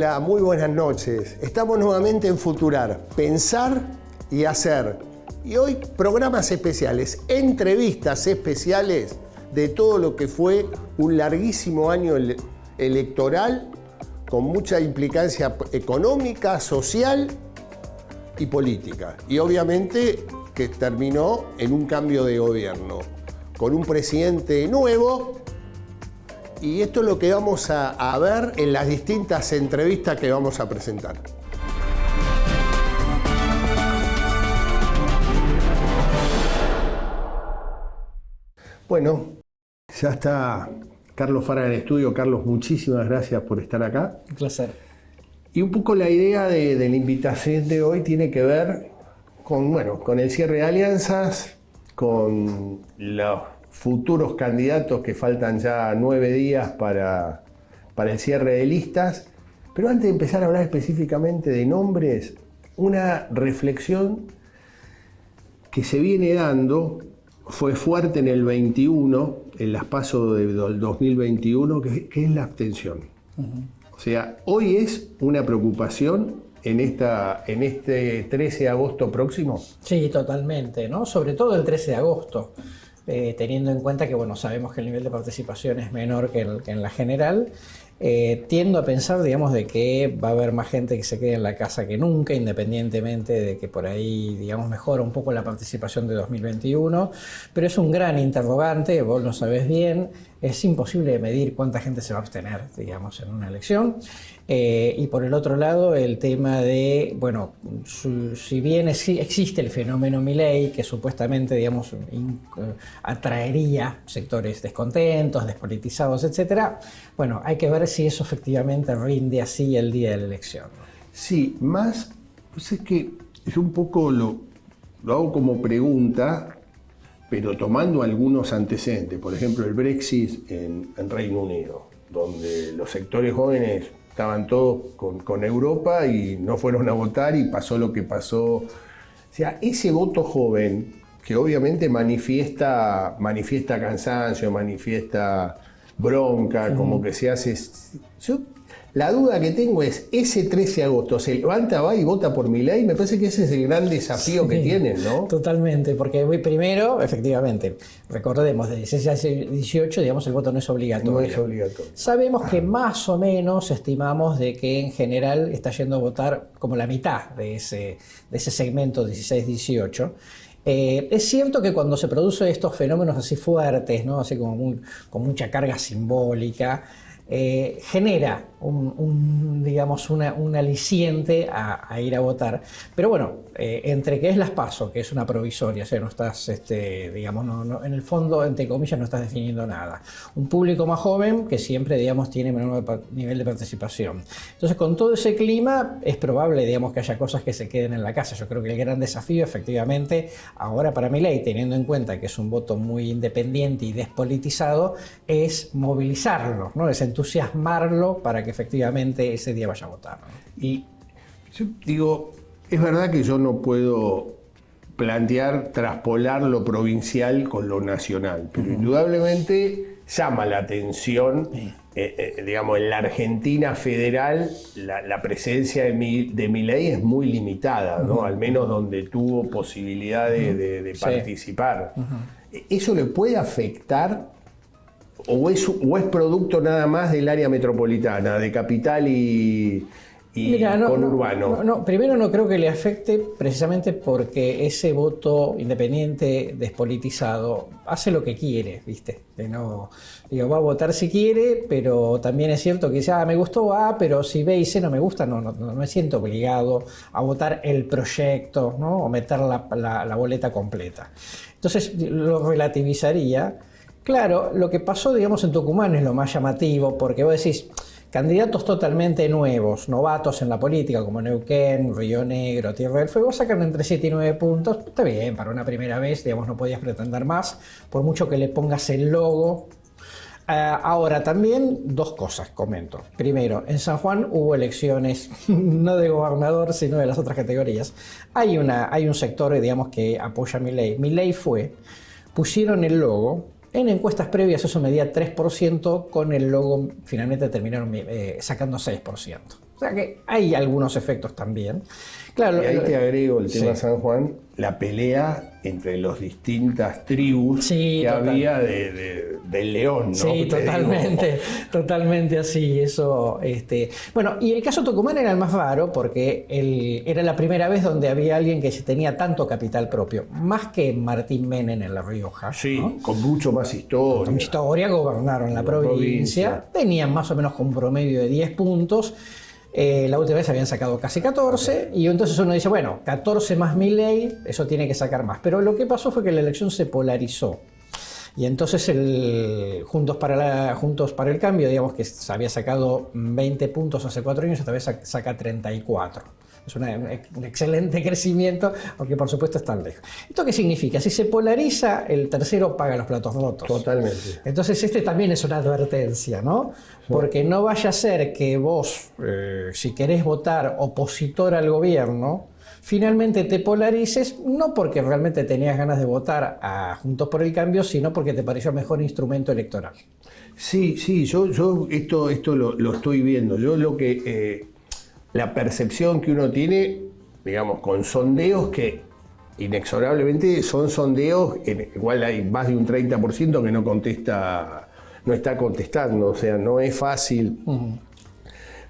Hola, muy buenas noches. Estamos nuevamente en Futurar, pensar y hacer. Y hoy programas especiales, entrevistas especiales de todo lo que fue un larguísimo año electoral con mucha implicancia económica, social y política. Y obviamente que terminó en un cambio de gobierno, con un presidente nuevo. Y esto es lo que vamos a ver en las distintas entrevistas que vamos a presentar. Bueno, ya está Carlos Fara en el estudio. Carlos, muchísimas gracias por estar acá. Un placer. Y un poco la idea de la invitación de hoy tiene que ver con el cierre de alianzas, con los futuros candidatos que faltan ya 9 días para el cierre de listas. Pero antes de empezar a hablar específicamente de nombres, una reflexión que se viene dando, fue fuerte en el 21, en las PASO del 2021, que es la abstención. O sea, hoy es una preocupación en este 13 de agosto próximo. Sí, totalmente, ¿no? Sobre todo el 13 de agosto. Teniendo en cuenta que, bueno, sabemos que el nivel de participación es menor que en la general, tiendo a pensar, digamos, de que va a haber más gente que se quede en la casa que nunca, independientemente de que por ahí, digamos, mejora un poco la participación de 2021, pero es un gran interrogante, vos lo sabés bien, es imposible de medir cuánta gente se va a abstener, digamos, en una elección. Y por el otro lado, el tema de, bueno, si bien existe el fenómeno Milei, que supuestamente, digamos, atraería sectores descontentos, despolitizados, etcétera, bueno, hay que ver si eso efectivamente rinde así el día de la elección. Sí, más, pues es que es un poco lo hago como pregunta, pero tomando algunos antecedentes, por ejemplo el Brexit en Reino Unido, donde los sectores jóvenes estaban todos con Europa y no fueron a votar y pasó lo que pasó. O sea, ese voto joven que obviamente manifiesta cansancio, manifiesta bronca, como que se hace. La duda que tengo es, ese 13 de agosto, ¿se levanta, va y vota por Milei? Me parece que ese es el gran desafío que tienen, ¿no? Totalmente, porque primero, efectivamente, recordemos, de 16 a 18, digamos, el voto no es obligatorio. No es obligatorio. Sabemos que más o menos estimamos de que en general está yendo a votar como la mitad de ese segmento 16-18. Es cierto que cuando se producen estos fenómenos así fuertes, ¿no? Así como con mucha carga simbólica, genera digamos, un aliciente a ir a votar. Pero bueno, entre que es las PASO, que es una provisoria, o sea, no estás, digamos, no, en el fondo, entre comillas, no estás definiendo nada. Un público más joven que siempre, digamos, tiene menor nivel de participación. Entonces, con todo ese clima, es probable, digamos, que haya cosas que se queden en la casa. Yo creo que el gran desafío, efectivamente, ahora para Milei, teniendo en cuenta que es un voto muy independiente y despolitizado, es movilizarlo, ¿no? Es entusiasmarlo para que efectivamente ese día vaya a votar, ¿no? Y yo digo, es verdad que yo no puedo traspolar lo provincial con lo nacional, pero indudablemente llama la atención, digamos, en la Argentina federal la presencia de Milei es muy limitada, ¿no? Al menos donde tuvo posibilidad de participar. ¿Eso le puede afectar? ¿O es producto nada más del área metropolitana, de capital y conurbano? No, primero no creo que le afecte precisamente porque ese voto independiente, despolitizado, hace lo que quiere, ¿viste? Va a votar si quiere, pero también es cierto que dice, me gustó A, pero si B y C no me gusta, no me siento obligado a votar el proyecto, ¿no? O meter la boleta completa. Entonces lo relativizaría. Claro, lo que pasó, digamos, en Tucumán es lo más llamativo, porque vos decís, candidatos totalmente nuevos, novatos en la política, como Neuquén, Río Negro, Tierra del Fuego, sacan entre 7 y 9 puntos. Está bien, para una primera vez, digamos, no podías pretender más, por mucho que le pongas el logo. Ahora, también dos cosas comento. Primero, en San Juan hubo elecciones, no de gobernador, sino de las otras categorías. Hay un sector, digamos, que apoya a Milei. Milei pusieron el logo. En encuestas previas eso medía 3%, con el logo finalmente terminaron sacando 6%. O sea que hay algunos efectos también. Claro, y ahí te agrego el tema sí. San Juan, la pelea entre las distintas tribus Sí, que total. había del león, ¿no? Sí, Te totalmente, digo. totalmente así. Eso, Bueno, y el caso Tucumán era el más raro porque era la primera vez donde había alguien que tenía tanto capital propio, más que Martín Menem en La Rioja. Sí, ¿no? con mucho más historia. Con historia, gobernaron la provincia, tenían más o menos con un promedio de 10 puntos. La última vez habían sacado casi 14 y entonces uno dice, bueno, 14 más Milei, eso tiene que sacar más. Pero lo que pasó fue que la elección se polarizó. Y entonces Juntos para el Cambio, digamos que se había sacado 20 puntos hace 4 años, esta vez saca 34. Es un excelente crecimiento, aunque por supuesto están lejos. ¿Esto qué significa? Si se polariza, el tercero paga los platos rotos. Totalmente. Entonces también es una advertencia, ¿no? Porque no vaya a ser que vos, si querés votar opositor al gobierno, finalmente te polarices, no porque realmente tenías ganas de votar a Juntos por el Cambio, sino porque te pareció mejor instrumento electoral. Sí, yo esto lo estoy viendo. Yo lo que la percepción que uno tiene, digamos, con sondeos que inexorablemente son sondeos, igual hay más de un 30% que no está contestando, o sea, no es fácil.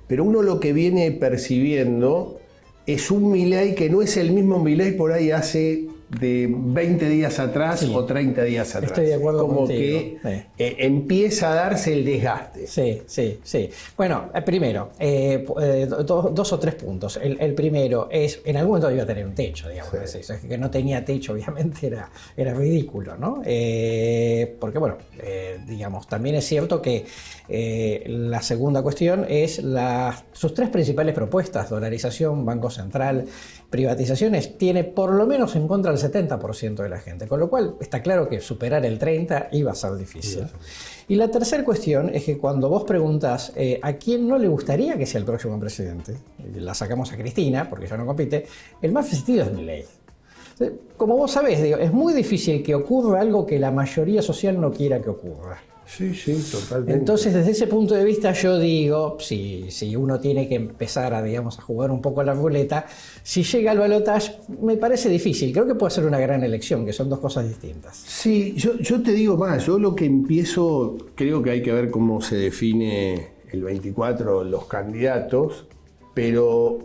Pero uno lo que viene percibiendo es un Milei que no es el mismo Milei por ahí hace de 20 días atrás o 30 días atrás. Estoy de acuerdo como contigo. que empieza a darse el desgaste. Sí. Bueno, primero, 2 o 3 puntos. El primero es, en algún momento iba a tener un techo, digamos. Sí. Es que no tenía techo, obviamente, era ridículo, ¿no? Porque, bueno, digamos, también es cierto que la segunda cuestión es sus 3 principales propuestas, dolarización, Banco Central, privatizaciones, tiene por lo menos en contra el 70% de la gente, con lo cual está claro que superar el 30% iba a ser difícil. Y la tercera cuestión es que cuando vos preguntas a quién no le gustaría que sea el próximo presidente, y la sacamos a Cristina, porque ya no compite, el más resistido es Milei. Como vos sabés, es muy difícil que ocurra algo que la mayoría social no quiera que ocurra. Sí, totalmente. Entonces, desde ese punto de vista, yo digo, si uno tiene que empezar a jugar un poco a la ruleta, si llega al balotaje, me parece difícil. Creo que puede ser una gran elección, que son 2 cosas distintas. Sí, yo te digo más, yo lo que empiezo, creo que hay que ver cómo se define el 24 los candidatos, pero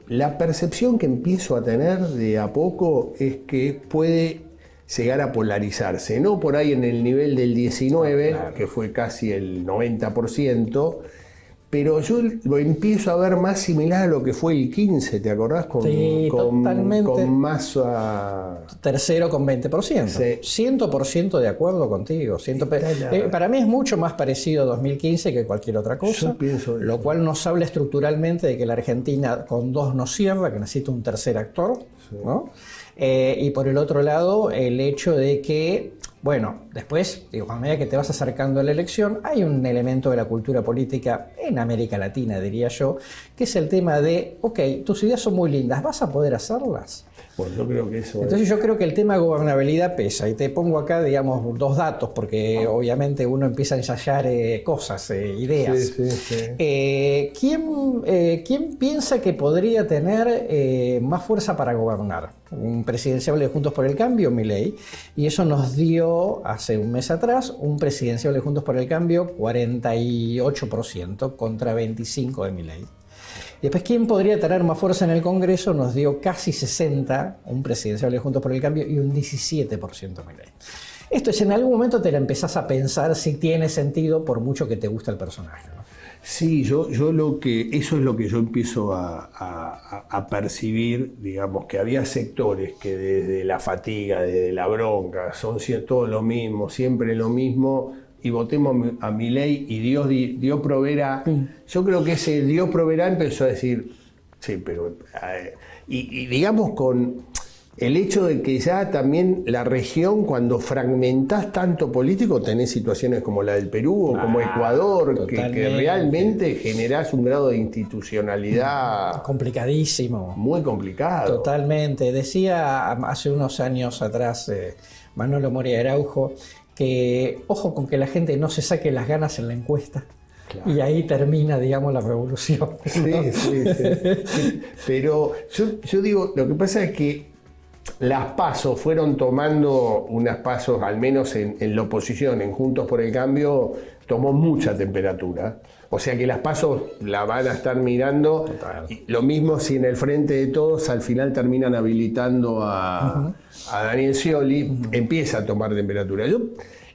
la percepción que empiezo a tener de a poco es que puede llegar a polarizarse, no por ahí en el nivel del 19, claro, que fue casi el 90%, pero yo lo empiezo a ver más similar a lo que fue el 15, ¿te acordás? Totalmente. Con Massa. Tercero con 20%. Sí. 100% de acuerdo contigo. Para mí es mucho más parecido a 2015 que cualquier otra cosa. Yo pienso lo cual nos habla estructuralmente de que la Argentina con 2 no cierra, que necesita un tercer actor, sí, ¿no? Y por el otro lado, el hecho de que, bueno, después, a medida que te vas acercando a la elección, hay un elemento de la cultura política en América Latina, diría yo, que es el tema de, ok, tus ideas son muy lindas, ¿vas a poder hacerlas? Bueno, yo creo que eso Entonces yo creo que el tema de gobernabilidad pesa, y te pongo acá, digamos, 2 datos, porque obviamente uno empieza a ensayar cosas, ideas. Sí. ¿Quién piensa que podría tener más fuerza para gobernar? Un presidenciable de Juntos por el Cambio, Milei, y eso nos dio hace un mes atrás un presidenciable de Juntos por el Cambio 48% contra 25% de Milei. Y después, ¿quién podría tener más fuerza en el Congreso? Nos dio casi 60%, un presidenciable de Juntos por el Cambio, y un 17% Milei. Esto es, en algún momento te la empezás a pensar si tiene sentido por mucho que te guste el personaje, ¿no? Sí, eso es lo que yo empiezo a percibir, digamos, que había sectores que desde la fatiga, desde la bronca, son todos lo mismo, siempre lo mismo, y votemos a Milei y Dios proveerá. Yo creo que ese Dios proveerá empezó a decir, sí, pero... y digamos con el hecho de que ya también la región, cuando fragmentás tanto político, tenés situaciones como la del Perú o como Ecuador, que realmente generás un grado de institucionalidad... complicadísimo. Muy complicado. Totalmente. Decía hace unos años atrás Manolo Moria Araujo que ojo con que la gente no se saque las ganas en la encuesta, Claro. Y ahí termina, digamos, la revolución. Sí, sí. Pero yo digo, lo que pasa es que las PASO fueron tomando unas PASO, al menos en la oposición, en Juntos por el Cambio, tomó mucha temperatura. O sea que las PASO la van a estar mirando. Y lo mismo si en el Frente de Todos al final terminan habilitando a Daniel Scioli, empieza a tomar temperatura.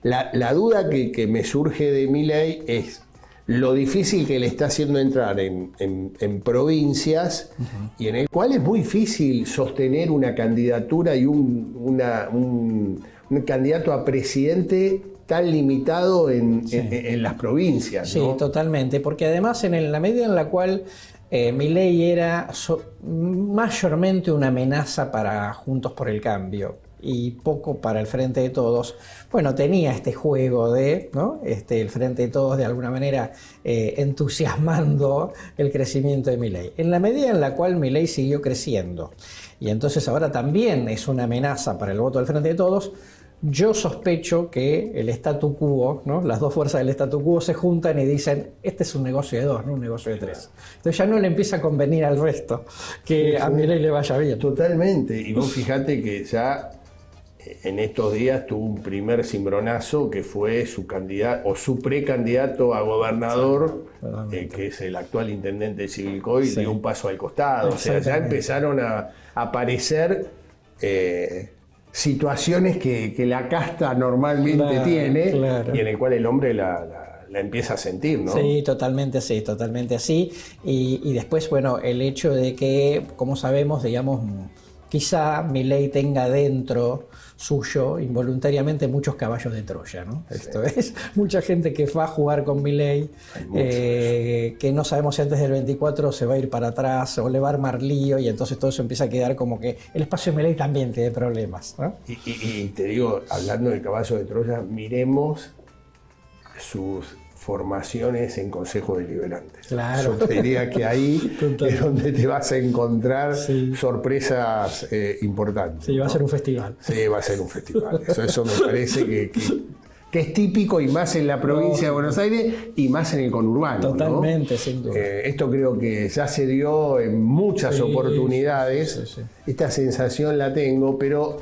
La duda que me surge de Milei es lo difícil que le está haciendo entrar en provincias y en el cual es muy difícil sostener una candidatura y un candidato a presidente tan limitado en las provincias, ¿no? Sí, totalmente, porque además en la medida en la cual Milei era mayormente una amenaza para Juntos por el Cambio y poco para el Frente de Todos, bueno, tenía este juego de, ¿no? El Frente de Todos de alguna manera entusiasmando el crecimiento de Milei. En la medida en la cual Milei siguió creciendo y entonces ahora también es una amenaza para el voto del Frente de Todos, yo sospecho que el statu quo, ¿no? Las dos fuerzas del statu quo se juntan y dicen, este es un negocio de dos, no un negocio de tres. Entonces ya no le empieza a convenir al resto que a Milei le vaya bien. Totalmente. Y vos fijate que ya en estos días tuvo un primer cimbronazo que fue su candidato o su precandidato a gobernador, que es el actual intendente de Chivilcoy, dio un paso al costado. O sea, ya empezaron a aparecer situaciones que la casta normalmente tiene y en el cual el hombre la empieza a sentir, ¿no? Sí, totalmente así. Y después, bueno, el hecho de que, como sabemos, digamos, quizá Milei tenga dentro suyo involuntariamente muchos caballos de Troya, ¿no? Sí. Esto es, mucha gente que va a jugar con Milei, que no sabemos si antes del 24 se va a ir para atrás o le va a armar lío y entonces todo eso empieza a quedar como que el espacio de Milei también tiene problemas, ¿no? Y te digo, hablando de caballos de Troya, miremos sus formaciones en consejos deliberantes. Claro. Yo te diría que ahí es donde te vas a encontrar sorpresas importantes. Sí, va a ser un festival. Sí, va a ser un festival. Eso me parece que es típico y más en la provincia de Buenos Aires y más en el conurbano. Totalmente, ¿no? Sin duda. Esto creo que ya se dio en muchas oportunidades. Sí. Esta sensación la tengo, pero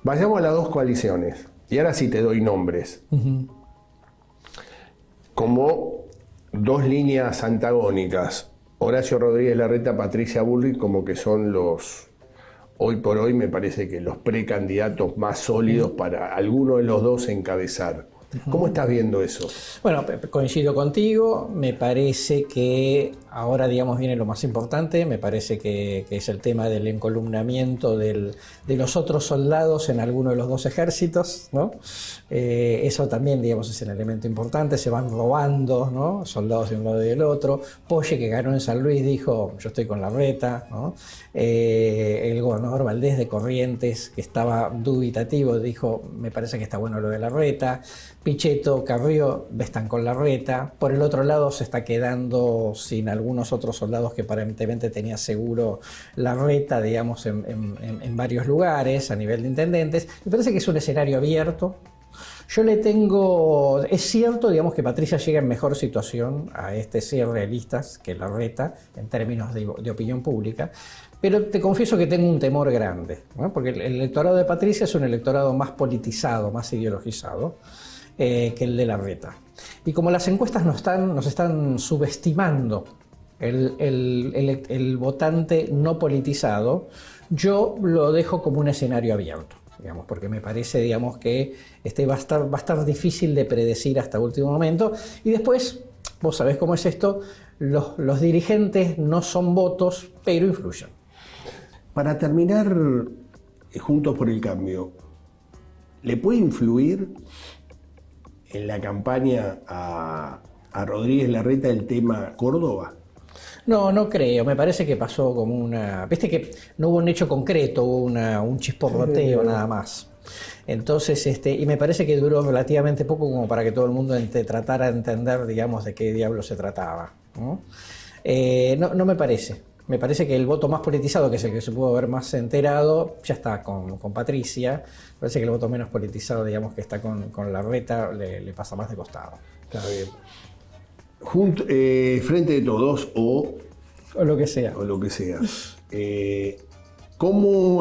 vayamos a las dos coaliciones. Y ahora sí te doy nombres. Como dos líneas antagónicas, Horacio Rodríguez Larreta, Patricia Bullrich, como que son los, hoy por hoy me parece que los precandidatos más sólidos para alguno de los dos encabezar. ¿Cómo estás viendo eso? Bueno, coincido contigo, me parece que ahora, digamos, viene lo más importante, me parece que es el tema del encolumnamiento de los otros soldados en alguno de los dos ejércitos, ¿no? Eso también, digamos, es un elemento importante, se van robando, ¿no? Soldados de un lado y del otro. Polle, que ganó en San Luis, dijo, yo estoy con Larreta, ¿no? El gobernador Valdés de Corrientes, que estaba dubitativo, dijo, me parece que está bueno lo de Larreta. Pichetto, Carrió están con Larreta. Por el otro lado se está quedando sin algunos otros soldados que aparentemente tenía seguro Larreta, digamos, en varios lugares a nivel de intendentes. Me parece que es un escenario abierto. Yo le tengo... Es cierto, digamos, que Patricia llega en mejor situación a este cierre de listas que Larreta en términos de opinión pública, pero te confieso que tengo un temor grande, ¿no? Porque el electorado de Patricia es un electorado más politizado, más ideologizado que el de Larreta. Y como las encuestas nos están subestimando el votante no politizado, yo lo dejo como un escenario abierto, digamos, porque me parece, digamos, que va a estar difícil de predecir hasta último momento. Y después, vos sabés cómo es esto, los dirigentes no son votos, pero influyen. Para terminar, Juntos por el Cambio, ¿le puede influir en la campaña a Rodríguez Larreta el tema Córdoba? No creo. Me parece que pasó como una... Viste que no hubo un hecho concreto, hubo un chisporroteo nada más. Entonces, y me parece que duró relativamente poco como para que todo el mundo tratara de entender, digamos, de qué diablo se trataba, ¿no? No me parece. Me parece que el voto más politizado, que es el que se pudo haber más enterado, ya está con Patricia. Me parece que el voto menos politizado, digamos, que está con Larreta, le pasa más de costado. Está bien. Frente de Todos o lo que sea. O lo que sea.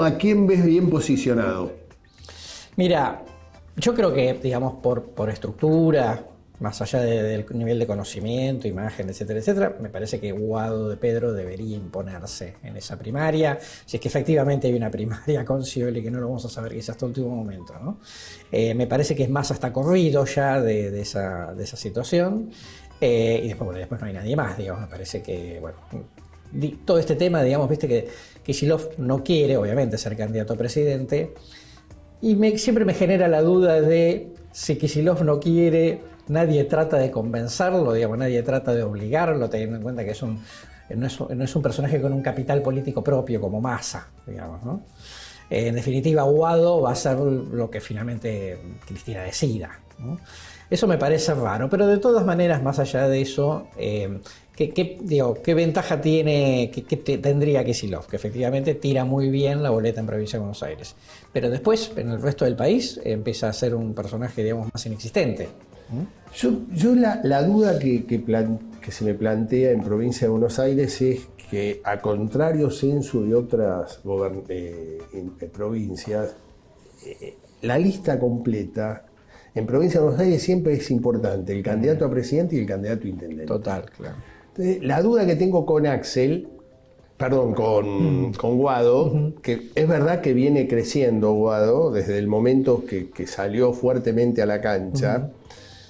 ¿A quién ves bien posicionado? Mira, yo creo que, digamos, por estructura, más allá del nivel de conocimiento, imagen, etcétera, etcétera, me parece que Guado de Pedro debería imponerse en esa primaria, si es que efectivamente hay una primaria con Scioli, que no lo vamos a saber quizás hasta el último momento, ¿no? Me parece que es más hasta corrido ya de esa situación, y después no hay nadie más, digamos, me parece que, bueno, todo este tema, digamos, viste que Kicillof no quiere, obviamente, ser candidato a presidente, y siempre me genera la duda de si Kicillof no quiere, nadie trata de convencerlo, digamos, nadie trata de obligarlo, teniendo en cuenta que no es un personaje con un capital político propio como Massa, digamos, ¿no? En definitiva, Guado va a ser lo que finalmente Cristina decida, ¿no? Eso me parece raro, pero de todas maneras, más allá de eso, ¿qué ventaja tiene, qué tendría Kicillof? Que efectivamente tira muy bien la boleta en Provincia de Buenos Aires. Pero después, en el resto del país, empieza a ser un personaje, digamos, más inexistente. Yo la duda que se me plantea en Provincia de Buenos Aires es que, a contrario censo de otras provincias, la lista completa en Provincia de Buenos Aires siempre es importante, el candidato a presidente y el candidato a intendente. Total, claro. Entonces, la duda que tengo con con Guado, que es verdad que viene creciendo Guado desde el momento que salió fuertemente a la cancha.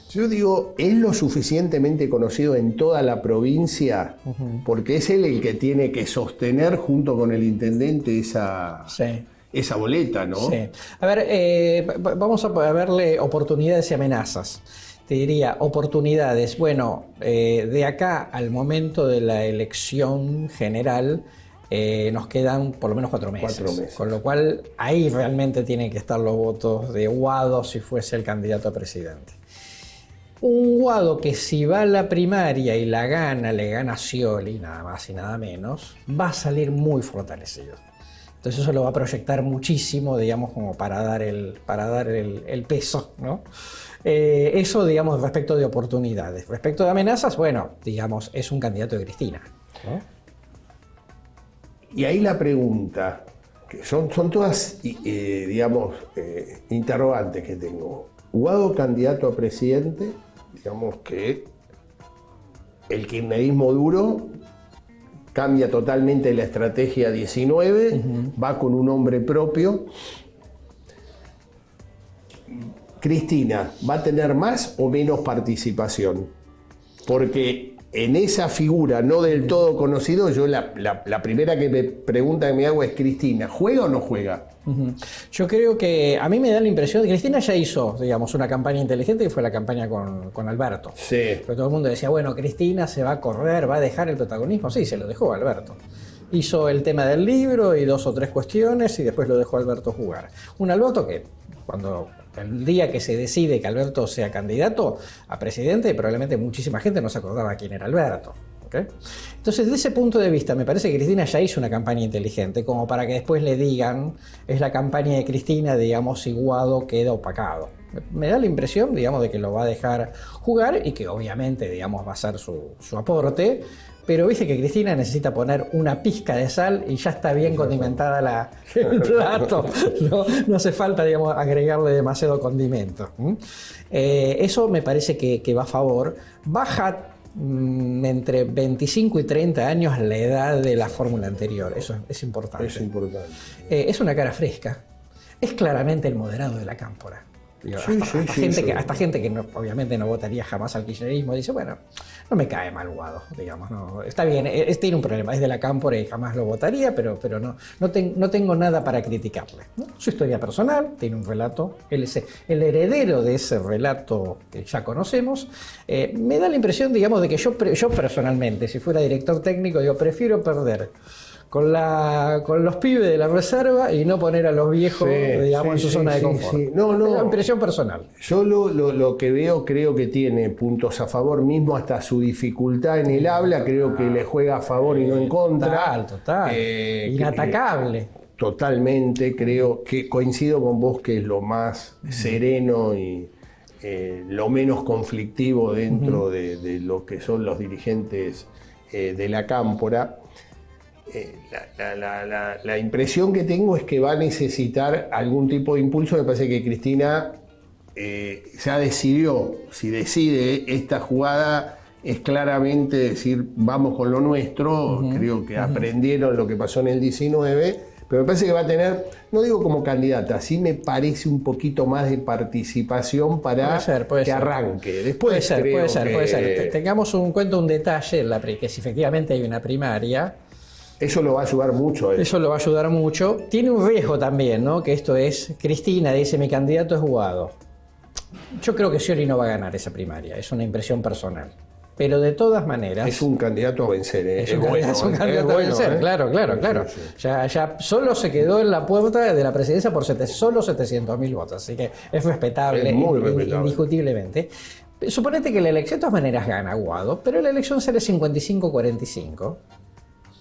Yo digo, ¿es lo suficientemente conocido en toda la provincia? Porque es él el que tiene que sostener junto con el intendente esa boleta, ¿no? Sí. A ver, vamos a verle oportunidades y amenazas. Te diría, oportunidades. Bueno, de acá al momento de la elección general nos quedan por lo menos 4 meses. 4 meses. Con lo cual, ahí realmente tienen que estar los votos de Guado si fuese el candidato a presidente. Un Guado que si va a la primaria y la gana, le gana a Scioli, nada más y nada menos, va a salir muy fortalecido. Entonces eso lo va a proyectar muchísimo, digamos, como para dar el peso, ¿no? Eso, digamos, respecto de oportunidades. Respecto de amenazas, bueno, digamos, es un candidato de Cristina, ¿no? Y ahí la pregunta, que son todas, digamos, interrogantes que tengo. Guado candidato a presidente, digamos que el kirchnerismo duro cambia totalmente la estrategia 19, va con un hombre propio. Cristina, ¿va a tener más o menos participación? Porque en esa figura no del todo conocido, yo la primera pregunta que me hago es, Cristina, ¿juega o no juega? Yo creo que a mí me da la impresión de que Cristina ya hizo, digamos, una campaña inteligente, que fue la campaña con Alberto. Sí. Pero todo el mundo decía, bueno, Cristina se va a correr, va a dejar el protagonismo. Sí, se lo dejó Alberto. Hizo el tema del libro y 2 o 3 cuestiones y después lo dejó Alberto jugar. Un Alberto que, el día que se decide que Alberto sea candidato a presidente, probablemente muchísima gente no se acordaba quién era Alberto. ¿Okay? Entonces, desde ese punto de vista, me parece que Cristina ya hizo una campaña inteligente, como para que después le digan, es la campaña de Cristina, digamos, y Guado queda opacado. Me da la impresión, digamos, de que lo va a dejar jugar y que obviamente, digamos, va a ser su aporte, pero viste que Cristina necesita poner una pizca de sal y ya está bien condimentada el plato. No hace falta, digamos, agregarle demasiado condimento. Eso me parece que va a favor. Baja entre 25 y 30 años la edad de la fórmula anterior. Eso es importante. Es importante. Es una cara fresca. Es claramente el moderado de la cámpora. Hasta gente que no, obviamente no votaría jamás al kirchnerismo dice, bueno, no me cae mal Guado, digamos, no, está bien, tiene un problema, es de la cámpora y jamás lo votaría, pero no tengo nada para criticarle, ¿no? Su historia personal, tiene un relato, él es el heredero de ese relato que ya conocemos. Me da la impresión, digamos, de que yo personalmente, si fuera director técnico, prefiero perder con los pibes de la reserva y no poner a los viejos, digamos, en su zona de confort. No, es una impresión personal. Yo lo que veo, creo que tiene puntos a favor, mismo hasta su dificultad en el habla, creo que le juega a favor y no en contra. Total. Inatacable. Totalmente, creo que coincido con vos que es lo más sereno y lo menos conflictivo dentro de lo que son los dirigentes de la Cámpora. La impresión que tengo es que va a necesitar algún tipo de impulso. Me parece que Cristina ya decidió, si decide esta jugada, es claramente decir vamos con lo nuestro. Creo que aprendieron lo que pasó en el 19, pero me parece que va a tener, no digo como candidata, sí me parece un poquito más de participación para puede que ser. arranque. Después puede ser. Tengamos un detalle, que si efectivamente hay una primaria. Eso lo va a ayudar mucho. Eso lo va a ayudar mucho. Tiene un riesgo también, ¿no? Que esto es, Cristina dice, mi candidato es Guado. Yo creo que Scioli no va a ganar esa primaria, es una impresión personal. Pero de todas maneras... Es un candidato a vencer, ¿eh? Es un candidato a vencer, claro. Sí. Ya solo se quedó en la puerta de la presidencia por solo 700.000 votos, así que es respetable, es muy respetable, indiscutiblemente. Suponete que la elección de todas maneras gana Guado, pero la elección sale 55-45.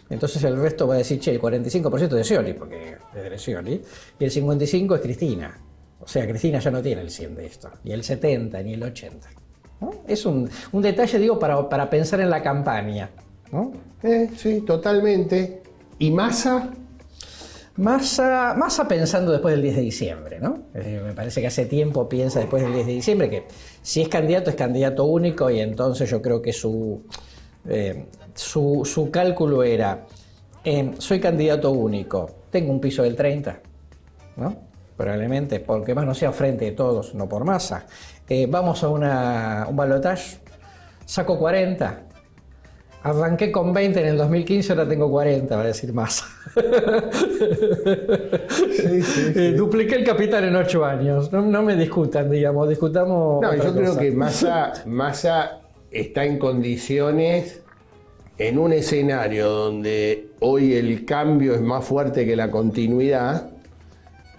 Entonces el resto va a decir, che, el 45% de Scioli, porque es de Scioli, y el 55% es Cristina. O sea, Cristina ya no tiene el 100 de esto, ni el 70, ni el 80. ¿No? Es un detalle, digo, para pensar en la campaña, ¿no? Sí, totalmente. ¿Y Massa? Massa pensando después del 10 de diciembre, ¿no? Me parece que hace tiempo piensa después del 10 de diciembre que si es candidato único, y entonces yo creo que su cálculo era, soy candidato único, tengo un piso del 30, ¿no? Probablemente, porque más no sea frente de todos, no por Massa. Vamos a un balotaje, saco 40, arranqué con 20 en el 2015, ahora tengo 40, va a decir Massa. Sí. Dupliqué el capital en 8 años, no me discutan, digamos, discutamos. No, yo creo cosa. que Massa está en condiciones, en un escenario donde hoy el cambio es más fuerte que la continuidad,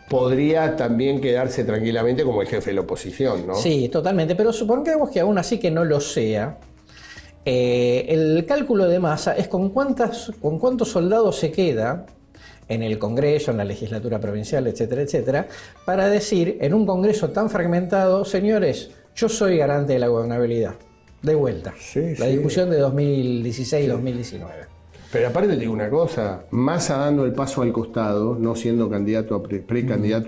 podría también quedarse tranquilamente como el jefe de la oposición, ¿no? Sí, totalmente, pero supongamos que aún así que no lo sea, el cálculo de Massa es con cuántos soldados se queda en el Congreso, en la legislatura provincial, etcétera, etcétera, para decir, en un Congreso tan fragmentado, señores, yo soy garante de la gobernabilidad. De vuelta. La discusión de 2016-2019. Pero aparte te digo una cosa, Massa dando el paso al costado, no siendo precandidato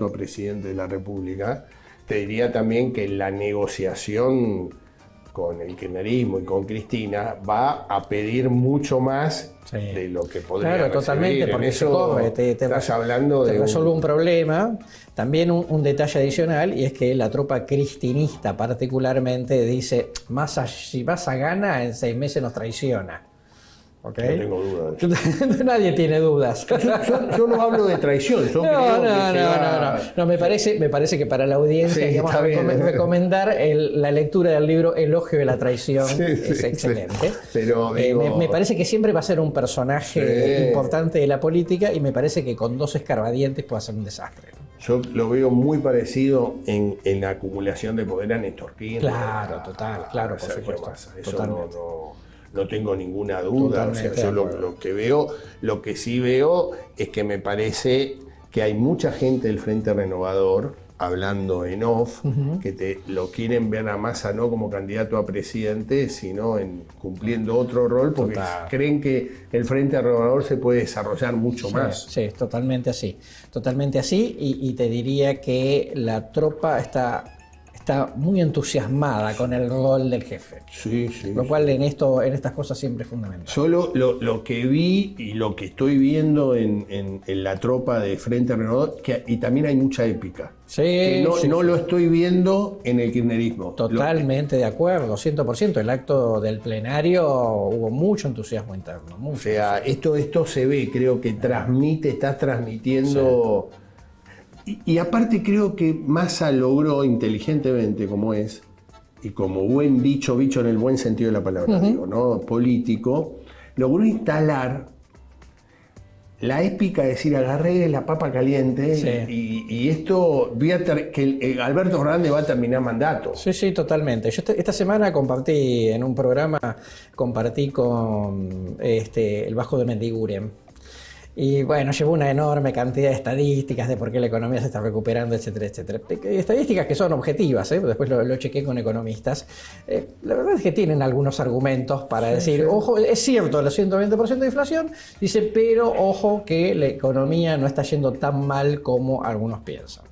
a presidente de la República, te diría también que la negociación con el kirchnerismo y con Cristina va a pedir mucho más de lo que podría recibir. Totalmente, porque eso corre, estás hablando de resuelve un problema. También un detalle adicional, y es que la tropa cristinista particularmente dice, Massa, si Massa gana, en 6 meses nos traiciona. ¿Okay? No tengo dudas. Nadie tiene dudas. Yo no hablo de traición. No, me parece que para la audiencia, digamos, recomendar la lectura del libro Elogio de la traición es excelente. Pero me parece que siempre va a ser un personaje importante de la política, y me parece que con 2 escarbadientes puede ser un desastre. Yo lo veo muy parecido en la acumulación de poder a Néstor Kirchner. Claro, por supuesto. Eso no tengo ninguna duda. O sea, yo lo que sí veo es que me parece que hay mucha gente del Frente Renovador, hablando en off, que lo quieren ver a Massa no como candidato a presidente, sino cumpliendo otro rol, porque creen que el Frente Renovador se puede desarrollar mucho más. Sí, totalmente así. Y te diría que la tropa está muy entusiasmada con el rol del jefe. Sí. Lo cual en estas cosas siempre es fundamental. Yo lo que vi y lo que estoy viendo en la tropa de Frente Renovador, y también hay mucha épica. No lo estoy viendo en el kirchnerismo. Totalmente de acuerdo, 100%. El acto del plenario hubo mucho entusiasmo interno. Esto se ve, creo que estás transmitiendo... Sí. Y aparte creo que Massa logró inteligentemente, como es, y como buen bicho en el buen sentido de la palabra, digo, ¿no? Político, logró instalar la épica de decir, agarré la papa caliente y esto, que Alberto Fernández va a terminar mandato. Sí, totalmente. Yo esta semana compartí en un programa, con el Bajo de Mendiguren. Y bueno, llevó una enorme cantidad de estadísticas de por qué la economía se está recuperando, etcétera, etcétera. Estadísticas que son objetivas, después lo chequé con economistas. La verdad es que tienen algunos argumentos para decir, ojo, es cierto, el 120% de inflación, dice, pero ojo que la economía no está yendo tan mal como algunos piensan.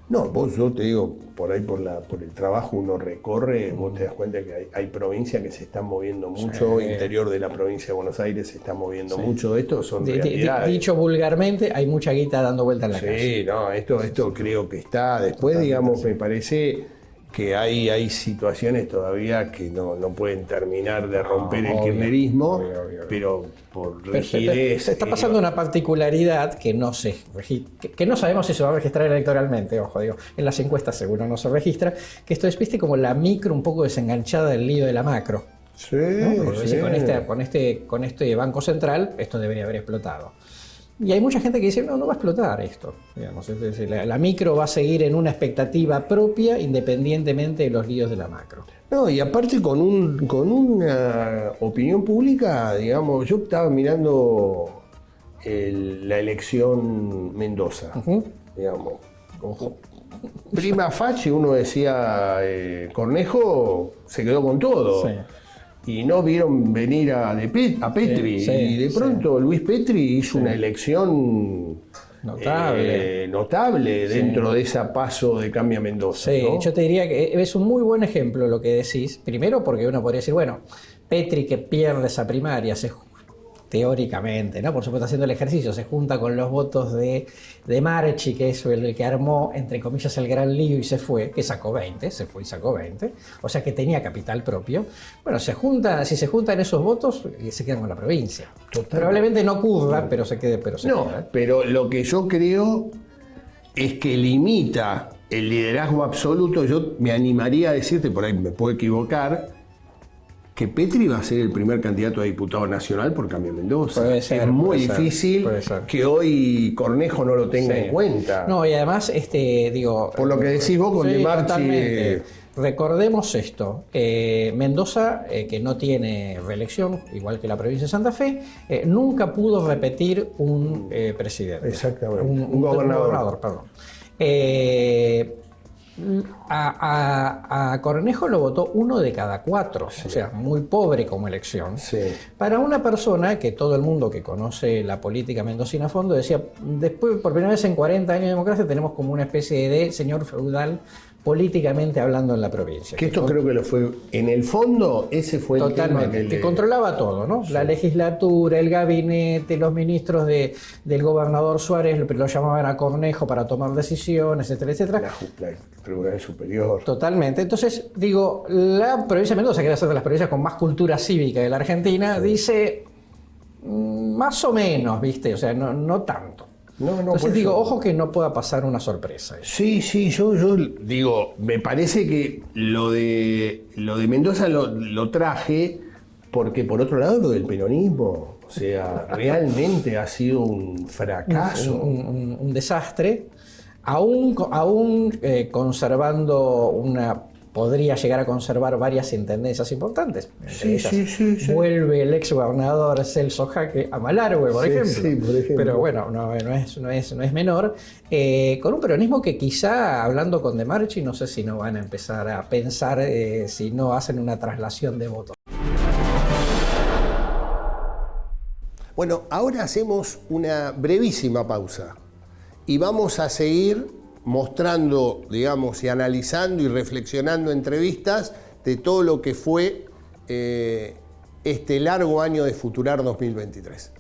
No, yo te digo, por ahí por el trabajo uno recorre, vos te das cuenta que hay provincias que se están moviendo mucho, interior de la provincia de Buenos Aires se está moviendo mucho, esto son realidades. Dicho vulgarmente, hay mucha guita dando vuelta en la calle. Sí, no, esto creo que está, después digamos, me parece que hay situaciones todavía que no pueden terminar de romper el kirchnerismo, pero por rigidez. Está pasando una particularidad que no sabemos si se va a registrar electoralmente, ojo, digo, en las encuestas seguro no se registra, que esto es, viste, como la micro un poco desenganchada del lío de la macro. Sí, ¿no? Porque sí. Con este Banco Central esto debería haber explotado. Y hay mucha gente que dice, no va a explotar esto. Digamos, es decir, la micro va a seguir en una expectativa propia independientemente de los líos de la macro. No, y aparte con una opinión pública, digamos, yo estaba mirando la elección Mendoza, digamos. Ojo. Prima facie, uno decía, Cornejo se quedó con todo. Sí. Y no vieron venir a Petri. Y de pronto Luis Petri hizo una elección notable dentro de ese paso de Cambia Mendoza. Sí, ¿no? yo te diría que es un muy buen ejemplo lo que decís. Primero porque uno podría decir, bueno, Petri que pierde esa primaria, teóricamente, ¿no? Por supuesto haciendo el ejercicio, se junta con los votos de Marchi, que es el que armó, entre comillas, el gran lío y se fue, que sacó 20, se fue y sacó 20, o sea que tenía capital propio. Bueno, si se juntan esos votos, se quedan con la provincia. Total. Probablemente no ocurra, pero se queda. Pero lo que yo creo es que limita el liderazgo absoluto. Yo me animaría a decirte, por ahí me puedo equivocar, que Petri va a ser el primer candidato a diputado nacional por Cambia Mendoza. Es muy difícil que hoy Cornejo no lo tenga en cuenta. No, y además, por lo que decís vos con De Marchi. Recordemos esto, Mendoza, que no tiene reelección, igual que la provincia de Santa Fe, nunca pudo repetir un presidente. Exactamente. Un gobernador. Perdón. A Cornejo lo votó 1 de cada 4, o sea, muy pobre como elección. Sí. Para una persona que todo el mundo que conoce la política mendocina a fondo decía, después, por primera vez en 40 años de democracia, tenemos como una especie de señor feudal políticamente hablando en la provincia. Que esto creo que lo fue, en el fondo, ese fue el tema que controlaba todo, ¿no? Sí. La legislatura, el gabinete, los ministros del gobernador Suárez lo llamaban a Cornejo para tomar decisiones, etcétera, etcétera. La Tribunal Superior. Totalmente. Entonces, la provincia de Mendoza, que es una de las provincias con más cultura cívica de la Argentina, dice más o menos, ¿viste? O sea, no tanto. Entonces ojo que no pueda pasar una sorpresa. Sí, yo digo, me parece que lo de Mendoza lo traje porque por otro lado lo del peronismo, o sea, realmente ha sido un fracaso. Un desastre, aún conservando podría llegar a conservar varias intendencias importantes. Sí. Vuelve el ex gobernador Celso Jaque a Malargüe, por ejemplo. Sí, por ejemplo. Pero bueno, no es menor. Con un peronismo que quizá, hablando con De Marchi, no sé si no van a empezar a pensar si no hacen una traslación de votos. Bueno, ahora hacemos una brevísima pausa y vamos a seguir mostrando, digamos, y analizando y reflexionando entrevistas de todo lo que fue este largo año de Futurar 2023.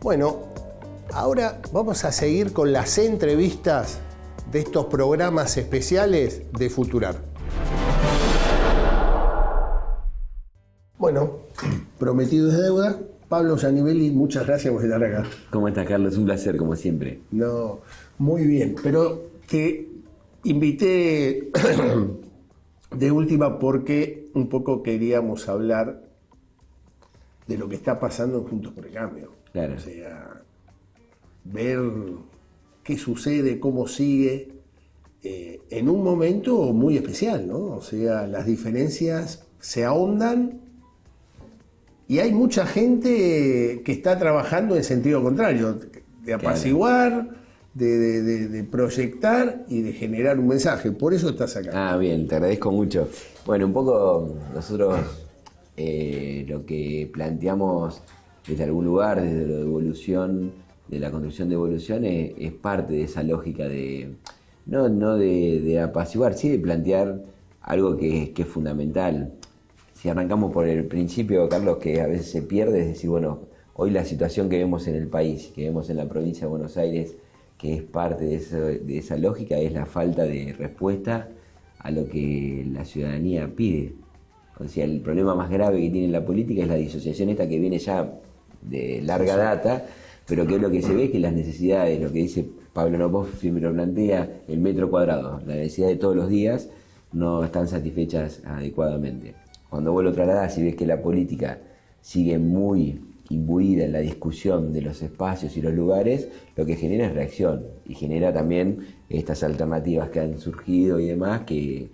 Bueno, Ahora vamos a seguir con las entrevistas de estos programas especiales de Futurar. Bueno, prometido es deuda. Pablo Giannivelli, muchas gracias por estar acá. ¿Cómo estás, Carlos? Un placer, como siempre. No, muy bien, pero te invité de última porque un poco queríamos hablar de lo que está pasando en Juntos por el Cambio. Claro. O sea, ver qué sucede, cómo sigue, en un momento muy especial, ¿no? O sea, las diferencias se ahondan y hay mucha gente que está trabajando en sentido contrario, de apaciguar, de proyectar y de generar un mensaje. Por eso estás acá. Ah, bien, te agradezco mucho. Bueno, un poco nosotros lo que planteamos desde algún lugar, desde la evolución, de la construcción de evolución, es parte de esa lógica de, no de apaciguar, sí de plantear algo que es fundamental. Si arrancamos por el principio, Carlos, que a veces se pierde, es decir, bueno, hoy la situación que vemos en el país, que vemos en la provincia de Buenos Aires, que es parte de esa lógica, es la falta de respuesta a lo que la ciudadanía pide. O sea, el problema más grave que tiene la política es la disociación esta que viene ya de larga data, pero que es lo que se ve, que las necesidades, lo que dice Pablo Nopoff siempre lo plantea, el metro cuadrado, la necesidad de todos los días no están satisfechas adecuadamente. Cuando vos lo trasladás y ves que la política sigue muy imbuida en la discusión de los espacios y los lugares, lo que genera es reacción y genera también estas alternativas que han surgido y demás que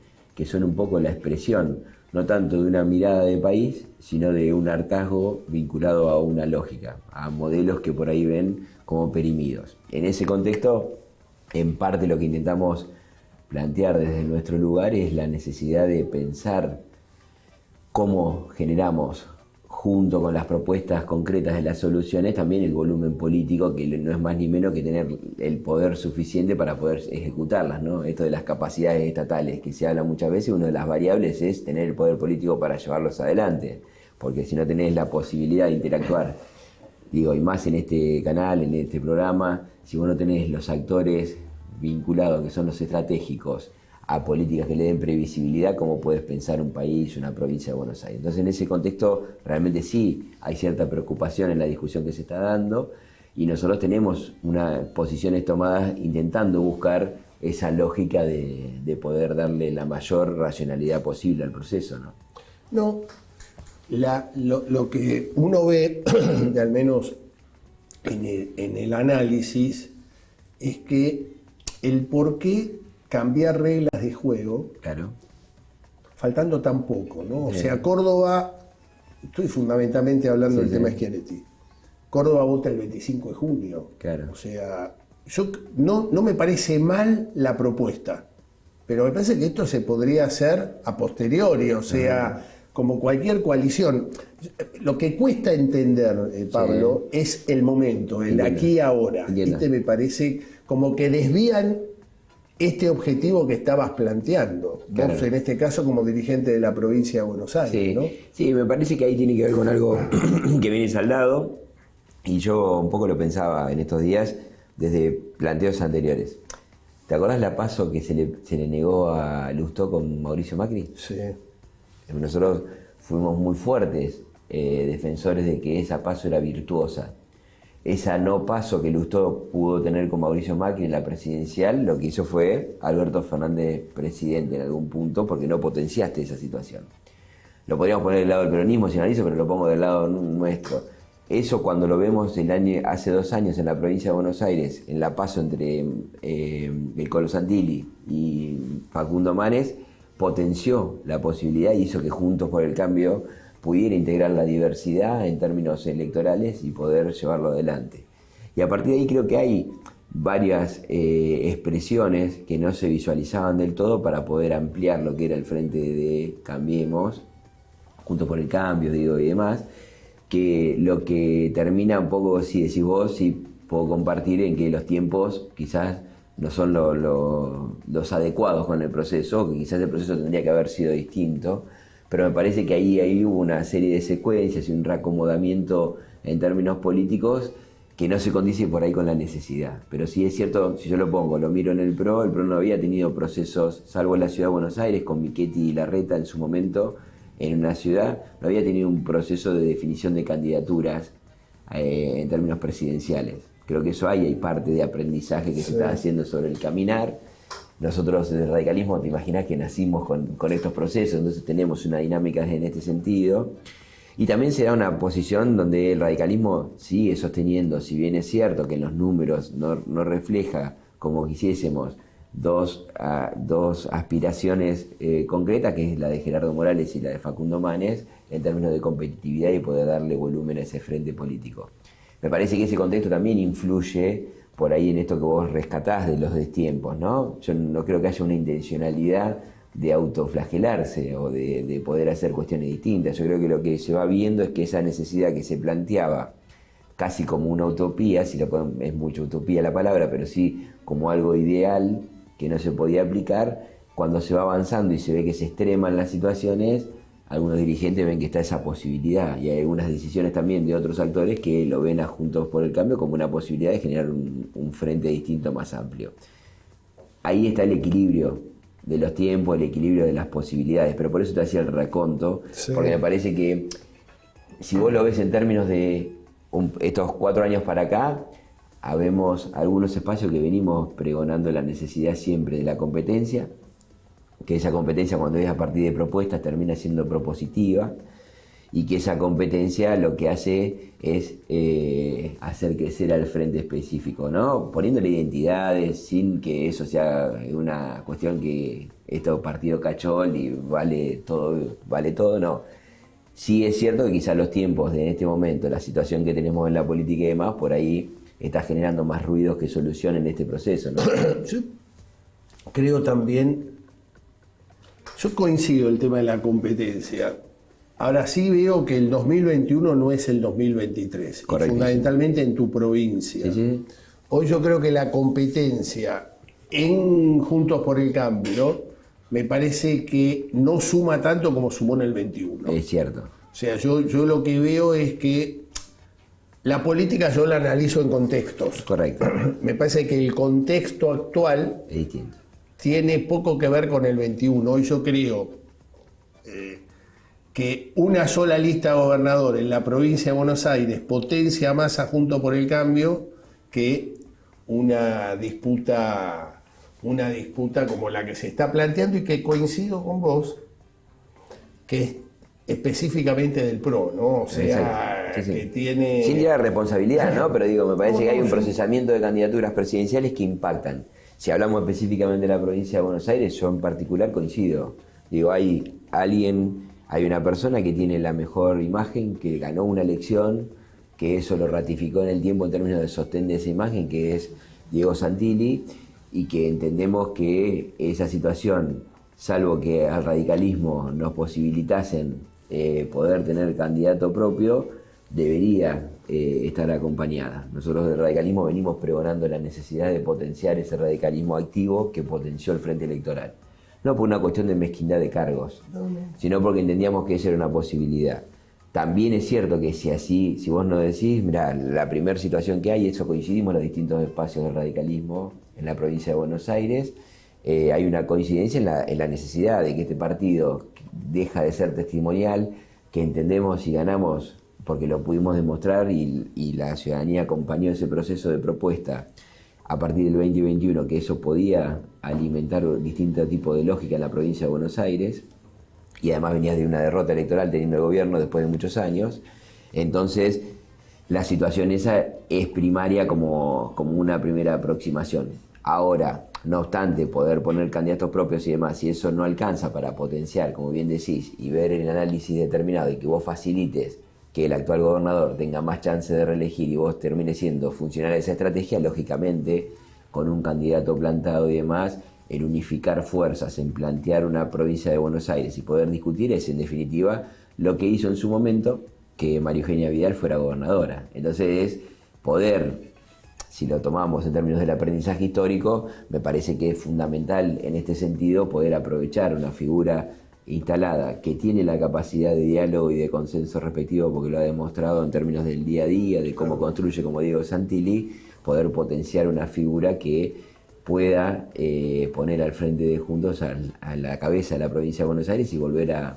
son un poco la expresión, no tanto de una mirada de país, sino de un hartazgo vinculado a una lógica, a modelos que por ahí ven como perimidos. En ese contexto, en parte lo que intentamos plantear desde nuestro lugar es la necesidad de pensar cómo generamos, junto con las propuestas concretas de las soluciones, también el volumen político, que no es más ni menos que tener el poder suficiente para poder ejecutarlas, ¿no? Esto de las capacidades estatales, que se habla muchas veces, una de las variables es tener el poder político para llevarlos adelante, porque si no tenés la posibilidad de interactuar, digo, y más en este canal, en este programa, si vos no tenés los actores vinculados, que son los estratégicos, a políticas que le den previsibilidad, cómo puedes pensar un país, una provincia de Buenos Aires. Entonces, en ese contexto, realmente sí hay cierta preocupación en la discusión que se está dando y nosotros tenemos unas posiciones tomadas intentando buscar esa lógica de poder darle la mayor racionalidad posible al proceso, ¿no? No, lo que uno ve, al menos en el análisis, es que el por qué cambiar reglas de juego, claro, faltando tan poco, ¿no? O sea, Córdoba, estoy fundamentalmente hablando del tema Schiaretti. Córdoba vota el 25 de junio. Claro. O sea, no me parece mal la propuesta, pero me parece que esto se podría hacer a posteriori, o sea, como cualquier coalición. Lo que cuesta entender, Pablo, es el momento, el aquí y ahora. Entiendo. Me parece como que desvían este objetivo que estabas planteando, claro, vos en este caso como dirigente de la provincia de Buenos Aires, ¿no? Sí, me parece que ahí tiene que ver con algo que viene saldado, y yo un poco lo pensaba en estos días desde planteos anteriores. ¿Te acordás la paso que se le negó a Lustó con Mauricio Macri? Sí. Nosotros fuimos muy fuertes defensores de que esa paso era virtuosa. Esa no paso que Lustó pudo tener con Mauricio Macri en la presidencial, lo que hizo fue Alberto Fernández presidente en algún punto, porque no potenciaste esa situación. Lo podríamos poner del lado del peronismo si analizo, pero lo pongo del lado nuestro. Eso cuando lo vemos hace 2 años en la provincia de Buenos Aires, en la paso entre el Colo Santilli y Facundo Manes, potenció la posibilidad y hizo que Juntos por el Cambio pudiera integrar la diversidad en términos electorales y poder llevarlo adelante. Y a partir de ahí creo que hay varias expresiones que no se visualizaban del todo para poder ampliar lo que era el frente de Cambiemos, Juntos por el Cambio, digo, y demás, que lo que termina un poco, si decís vos, sí puedo compartir en que los tiempos quizás no son los adecuados con el proceso, que quizás el proceso tendría que haber sido distinto, pero me parece que ahí hubo una serie de secuencias y un reacomodamiento en términos políticos que no se condice por ahí con la necesidad. Pero sí es cierto, si yo lo miro en el PRO no había tenido procesos, salvo en la ciudad de Buenos Aires, con Michetti y Larreta en su momento, en una ciudad, no había tenido un proceso de definición de candidaturas en términos presidenciales. Creo que eso hay parte de aprendizaje que se está haciendo sobre el caminar. Nosotros en el radicalismo, te imaginas que nacimos con estos procesos, entonces tenemos una dinámica en este sentido. Y también se da una posición donde el radicalismo sigue sosteniendo, si bien es cierto que en los números no refleja como quisiésemos dos aspiraciones concretas, que es la de Gerardo Morales y la de Facundo Manes, en términos de competitividad y poder darle volumen a ese frente político. Me parece que ese contexto también influye por ahí en esto que vos rescatás de los destiempos, ¿no? Yo no creo que haya una intencionalidad de autoflagelarse o de poder hacer cuestiones distintas. Yo creo que lo que se va viendo es que esa necesidad que se planteaba casi como una utopía, es mucha utopía la palabra, pero sí como algo ideal que no se podía aplicar, cuando se va avanzando y se ve que se extreman las situaciones, algunos dirigentes ven que está esa posibilidad, y hay algunas decisiones también de otros actores que lo ven a Juntos por el Cambio como una posibilidad de generar un frente distinto más amplio. Ahí está el equilibrio de los tiempos, el equilibrio de las posibilidades, pero por eso te hacía el raconto, porque me parece que si vos lo ves en términos de estos 4 años para acá, habemos algunos espacios que venimos pregonando la necesidad siempre de la competencia, que esa competencia cuando es a partir de propuestas termina siendo propositiva, y que esa competencia lo que hace es hacer crecer al frente específico, ¿no? Poniéndole identidades sin que eso sea una cuestión que esto partido cachol y vale todo, no. Sí es cierto que quizás los tiempos de en este momento, la situación que tenemos en la política y demás, por ahí está generando más ruidos que solución en este proceso, ¿no? Yo creo también, yo coincido en el tema de la competencia. Ahora sí veo que el 2021 no es el 2023, fundamentalmente en tu provincia. Sí. Hoy yo creo que la competencia en Juntos por el Cambio me parece que no suma tanto como sumó en el 21. Es cierto. O sea, yo lo que veo es que la política yo la analizo en contextos. Correcto. Me parece que el contexto actual Es distinto. Tiene poco que ver con el 21. Hoy yo creo que una sola lista de gobernador en la provincia de Buenos Aires potencia más a Juntos por el Cambio que una disputa como la que se está planteando, y que coincido con vos, que es específicamente del PRO, ¿no? O sea, sí. que tiene... Sin tirar responsabilidad, ¿no? Pero digo, me parece que hay un procesamiento de candidaturas presidenciales que impactan. Si hablamos específicamente de la provincia de Buenos Aires, yo en particular coincido. Digo, hay una persona que tiene la mejor imagen, que ganó una elección, que eso lo ratificó en el tiempo en términos de sostén de esa imagen, que es Diego Santilli, y que entendemos que esa situación, salvo que al radicalismo nos posibilitasen poder tener candidato propio, debería estar acompañada. Nosotros del radicalismo venimos pregonando la necesidad de potenciar ese radicalismo activo que potenció el frente electoral. No por una cuestión de mezquindad de cargos, sino porque entendíamos que esa era una posibilidad. También es cierto que si vos no decís, mirá, la primera situación que hay, eso coincidimos en los distintos espacios del radicalismo en la provincia de Buenos Aires, hay una coincidencia en la necesidad de que este partido deja de ser testimonial, que entendemos y ganamos porque lo pudimos demostrar y la ciudadanía acompañó ese proceso de propuesta a partir del 2021, que eso podía alimentar distinto tipo de lógica en la provincia de Buenos Aires, y además venías de una derrota electoral teniendo el gobierno después de muchos años. Entonces la situación esa es primaria como una primera aproximación. Ahora, no obstante, poder poner candidatos propios y demás, si eso no alcanza para potenciar, como bien decís, y ver el análisis determinado y que vos facilites que el actual gobernador tenga más chance de reelegir y vos termines siendo funcional a esa estrategia, lógicamente, con un candidato plantado y demás, el unificar fuerzas, en plantear una provincia de Buenos Aires y poder discutir es, en definitiva, lo que hizo en su momento que María Eugenia Vidal fuera gobernadora. Entonces, poder, si lo tomamos en términos del aprendizaje histórico, me parece que es fundamental en este sentido poder aprovechar una figura instalada, que tiene la capacidad de diálogo y de consenso respectivo, porque lo ha demostrado en términos del día a día, de cómo construye, como Diego Santilli, poder potenciar una figura que pueda poner al frente de Juntos a la cabeza de la provincia de Buenos Aires y volver a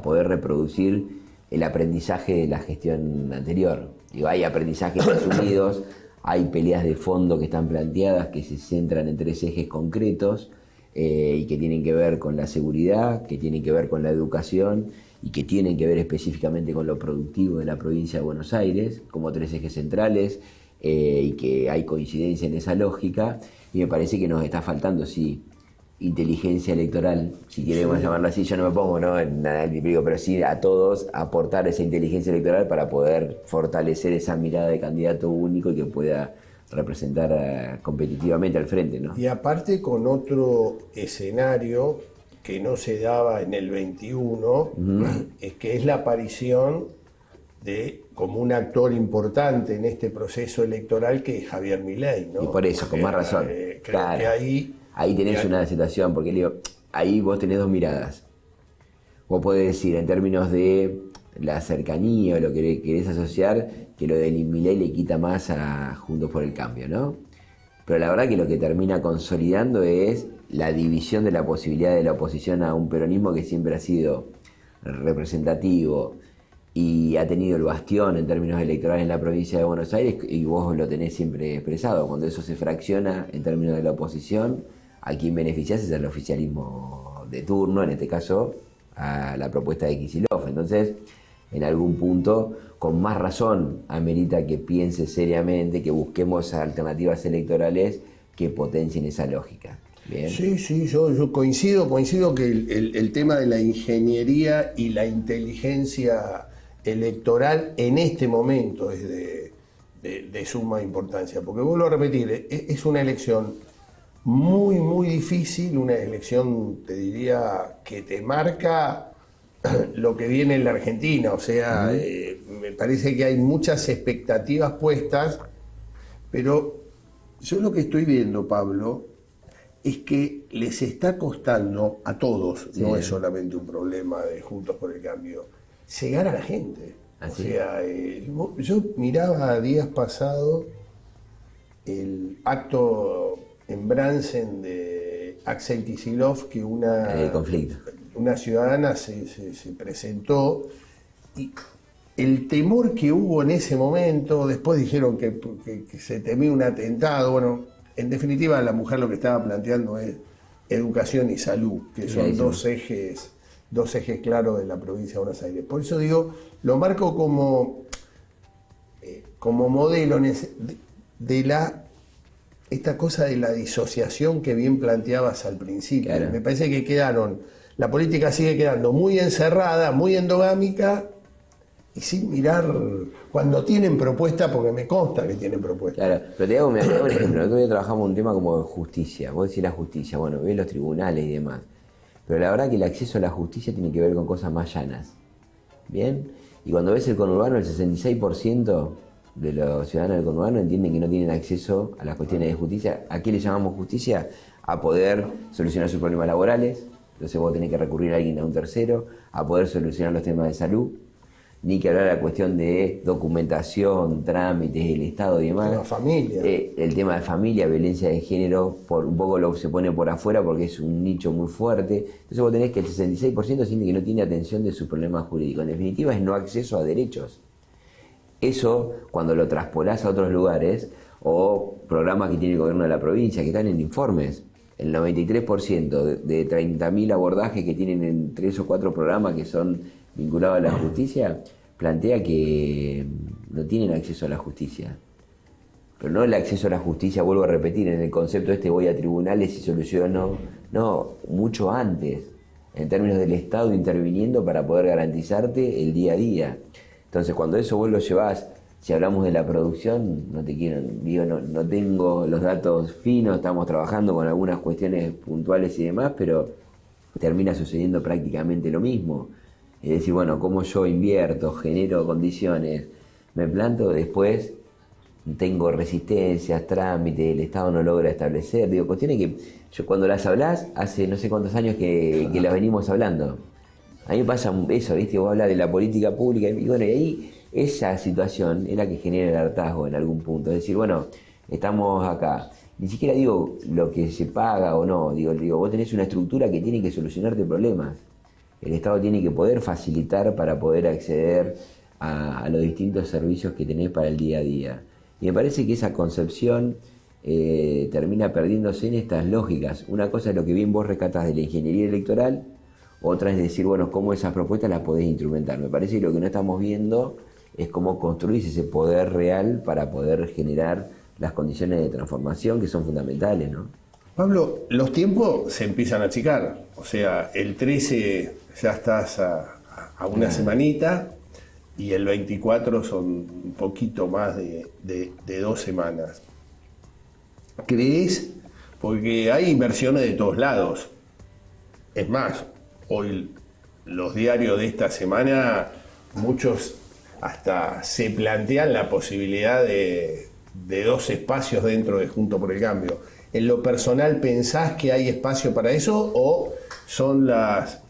poder reproducir el aprendizaje de la gestión anterior. Digo, hay aprendizajes asumidos, hay peleas de fondo que están planteadas, que se centran en 3 ejes concretos y que tienen que ver con la seguridad, que tienen que ver con la educación y que tienen que ver específicamente con lo productivo de la provincia de Buenos Aires, como 3 ejes centrales, y que hay coincidencia en esa lógica, y me parece que nos está faltando, sí, inteligencia electoral, si queremos llamarlo así. Yo no me pongo, ¿no?, en nada típico, pero sí a todos aportar esa inteligencia electoral para poder fortalecer esa mirada de candidato único y que pueda representar competitivamente al frente, ¿no? Y aparte con otro escenario que no se daba en el 21, es que es la aparición de como un actor importante en este proceso electoral que es Javier Milei, ¿no? Y por eso, con más razón. Creo Claro. que ahí tenés una situación, porque digo, ahí vos tenés 2 miradas. Vos podés decir, en términos de la cercanía o lo que querés asociar, que lo de Milei le quita más a Juntos por el Cambio, ¿no? Pero la verdad que lo que termina consolidando es la división de la posibilidad de la oposición a un peronismo que siempre ha sido representativo y ha tenido el bastión en términos electorales en la provincia de Buenos Aires, y vos lo tenés siempre expresado. Cuando eso se fracciona en términos de la oposición, a quien beneficiás es al oficialismo de turno, en este caso a la propuesta de Kicillof. Entonces, en algún punto, con más razón, amerita que piense seriamente, que busquemos alternativas electorales que potencien esa lógica. ¿Bien? Sí, yo coincido que el tema de la ingeniería y la inteligencia electoral en este momento es de suma importancia, porque vuelvo a repetir, es una elección muy difícil, una elección, te diría, que te marca lo que viene en la Argentina. O sea, me parece que hay muchas expectativas puestas, pero yo lo que estoy viendo, Pablo, es que les está costando a todos, no es solamente un problema de Juntos por el Cambio, llegar a la gente. ¿Así? O sea, yo miraba días pasados el acto en Bransen de Axel Kicillof, que una ciudadana se presentó, y el temor que hubo en ese momento, después dijeron que se temía un atentado. Bueno, en definitiva la mujer lo que estaba planteando es educación y salud, que son dos ejes claros de la provincia de Buenos Aires. Por eso digo, lo marco como modelo de esta cosa de la disociación que bien planteabas al principio. Claro. Me parece que la política sigue quedando muy encerrada, muy endogámica, y sin mirar cuando tienen propuesta, porque me consta que tienen propuesta. Claro, pero te hago un ejemplo. Nosotros hoy trabajamos un tema como justicia. Vos decís la justicia, bueno, ves los tribunales y demás. Pero la verdad que el acceso a la justicia tiene que ver con cosas más llanas. ¿Bien? Y cuando ves el conurbano, el 66% de los ciudadanos del conurbano entienden que no tienen acceso a las cuestiones de justicia. ¿A qué le llamamos justicia? A poder solucionar sus problemas laborales. Entonces vos tenés que recurrir a alguien, a un tercero, a poder solucionar los temas de salud. Ni que hablar de la cuestión de documentación, trámites, el Estado y demás. La familia. El tema de familia, violencia de género, un poco lo se pone por afuera porque es un nicho muy fuerte. Entonces vos tenés que el 66% siente que no tiene atención de sus problemas jurídicos. En definitiva es no acceso a derechos. Eso, cuando lo traspolás a otros lugares, o programas que tiene el gobierno de la provincia, que están en informes, el 93% de 30.000 abordajes que tienen en 3 o 4 programas que son vinculados a la justicia, plantea que no tienen acceso a la justicia. Pero no el acceso a la justicia, vuelvo a repetir, en el concepto voy a tribunales y soluciono, no, mucho antes, en términos del Estado interviniendo para poder garantizarte el día a día. Entonces, cuando eso vos lo llevás, si hablamos de la producción, no tengo los datos finos, estamos trabajando con algunas cuestiones puntuales y demás, pero termina sucediendo prácticamente lo mismo. Es decir, bueno, cómo yo invierto, genero condiciones, me planto, después tengo resistencias, trámites, el Estado no logra establecer, digo, cuestiones que yo cuando las hablás, hace no sé cuántos años que las venimos hablando. A mí me pasa eso, ¿viste? Vos hablas de la política pública y bueno, y ahí esa situación es la que genera el hartazgo en algún punto. Es decir, bueno, estamos acá. Ni siquiera digo lo que se paga o no, digo, vos tenés una estructura que tiene que solucionarte problemas. El Estado tiene que poder facilitar para poder acceder a los distintos servicios que tenés para el día a día. Y me parece que esa concepción termina perdiéndose en estas lógicas. Una cosa es lo que bien vos rescatás de la ingeniería electoral, otra es decir, bueno, cómo esas propuestas las podés instrumentar. Me parece que lo que no estamos viendo es cómo construir ese poder real para poder generar las condiciones de transformación que son fundamentales, ¿no? Pablo, los tiempos se empiezan a achicar. O sea, el 13 ya estás a una semanita y el 24 son un poquito más de 2 semanas. ¿Crees? Porque hay inversiones de todos lados. Es más, hoy los diarios de esta semana, muchos hasta se plantean la posibilidad de 2 espacios dentro de Juntos por el Cambio. ¿En lo personal pensás que hay espacio para eso o son las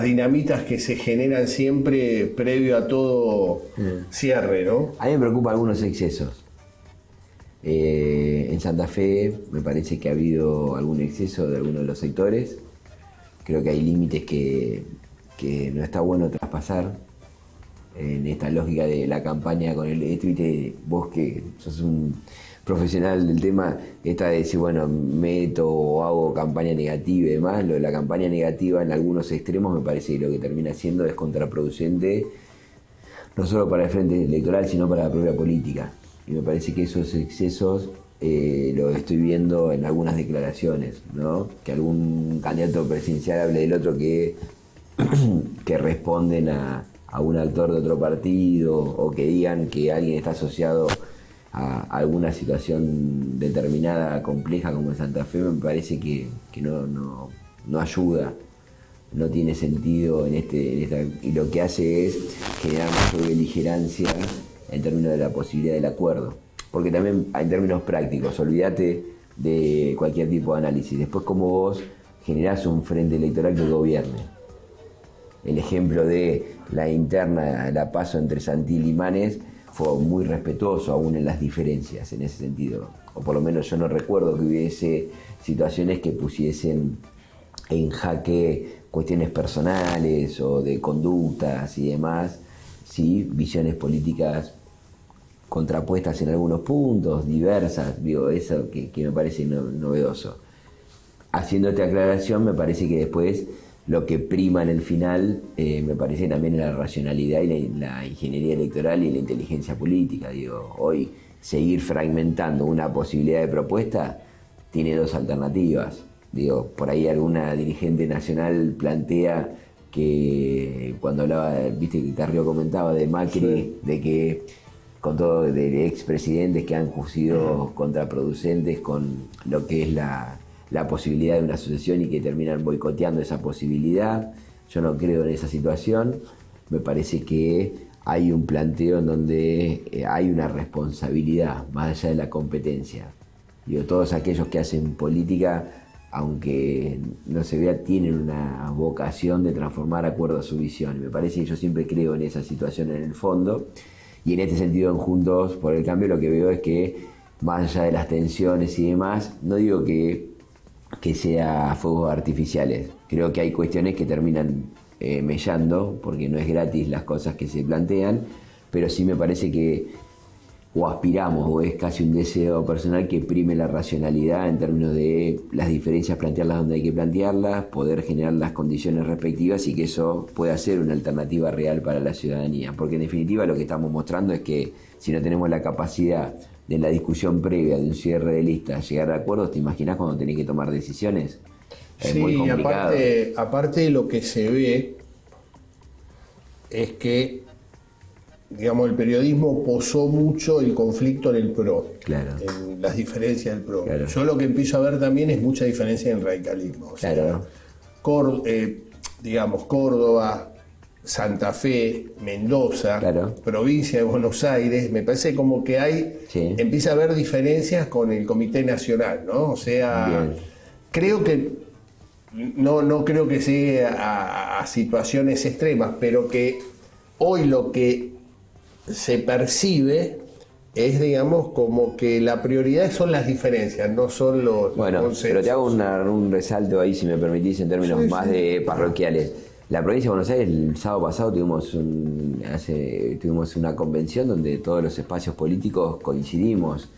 dinamitas que se generan siempre previo a todo cierre, ¿no? A mí me preocupan algunos excesos. En Santa Fe me parece que ha habido algún exceso de algunos de los sectores. Creo que hay límites que no está bueno traspasar en esta lógica de la campaña con el viste, vos que sos un profesional del tema, esta de decir, bueno, meto o hago campaña negativa y demás. Lo de la campaña negativa en algunos extremos me parece que lo que termina siendo es contraproducente, no solo para el frente electoral, sino para la propia política. Y me parece que esos excesos lo estoy viendo en algunas declaraciones, ¿no? Que algún candidato presidencial hable del otro que responden a un actor de otro partido o que digan que alguien está asociado a alguna situación determinada, compleja como en Santa Fe. Me parece que no ayuda, no tiene sentido en esta, y lo que hace es generar mayor beligerancia en términos de la posibilidad del acuerdo. Porque también en términos prácticos, olvídate de cualquier tipo de análisis. Después, cómo vos generás un frente electoral que gobierne. El ejemplo de la interna, la PASO entre Santil y Manes, fue muy respetuoso aún en las diferencias en ese sentido. O por lo menos yo no recuerdo que hubiese situaciones que pusiesen en jaque cuestiones personales o de conductas y demás, sí, visiones políticas contrapuestas en algunos puntos, diversas, digo, eso que me parece novedoso. Haciendo esta aclaración, me parece que después lo que prima en el final, me parece también la racionalidad y la ingeniería electoral y la inteligencia política. Digo, hoy seguir fragmentando una posibilidad de propuesta tiene 2 alternativas. Digo, por ahí alguna dirigente nacional plantea que cuando hablaba, viste que Carrió comentaba de Macri, sí, de que con todo de expresidentes que han sido contraproducentes con lo que es la posibilidad de una sucesión y que terminan boicoteando esa posibilidad. Yo no creo en esa situación. Me parece que hay un planteo en donde hay una responsabilidad más allá de la competencia. Digo, todos aquellos que hacen política, aunque no se vea, tienen una vocación de transformar acuerdo a su visión. Me parece que yo siempre creo en esa situación en el fondo. Y en este sentido, en Juntos por el Cambio, lo que veo es que, más allá de las tensiones y demás, no digo que sea fuegos artificiales. Creo que hay cuestiones que terminan mellando, porque no es gratis las cosas que se plantean, pero sí me parece que o aspiramos, o es casi un deseo personal, que prime la racionalidad en términos de las diferencias, plantearlas donde hay que plantearlas, poder generar las condiciones respectivas y que eso pueda ser una alternativa real para la ciudadanía. Porque en definitiva lo que estamos mostrando es que si no tenemos la capacidad de la discusión previa de un cierre de listas, llegar a acuerdos, ¿te imaginas cuando tenés que tomar decisiones? Es muy complicado. Aparte lo que se ve es que, digamos, el periodismo posó mucho el conflicto en el PRO, claro, en las diferencias del PRO. Claro. Yo lo que empiezo a ver también es mucha diferencia en el radicalismo. O sea, claro. digamos, Córdoba, Santa Fe, Mendoza, Claro. provincia de Buenos Aires, me parece como que Sí. empieza a haber diferencias con el Comité Nacional, ¿no? O sea, Bien. creo que, no creo que llegue a situaciones extremas, pero que hoy lo que se percibe es, digamos, como que la prioridad son las diferencias, no son los Bueno, consensos. pero te hago un resalto ahí, si me permitís, en términos Sí, más sí. de parroquiales. La provincia de Buenos Aires, el sábado pasado tuvimos una convención donde todos los espacios políticos coincidimos,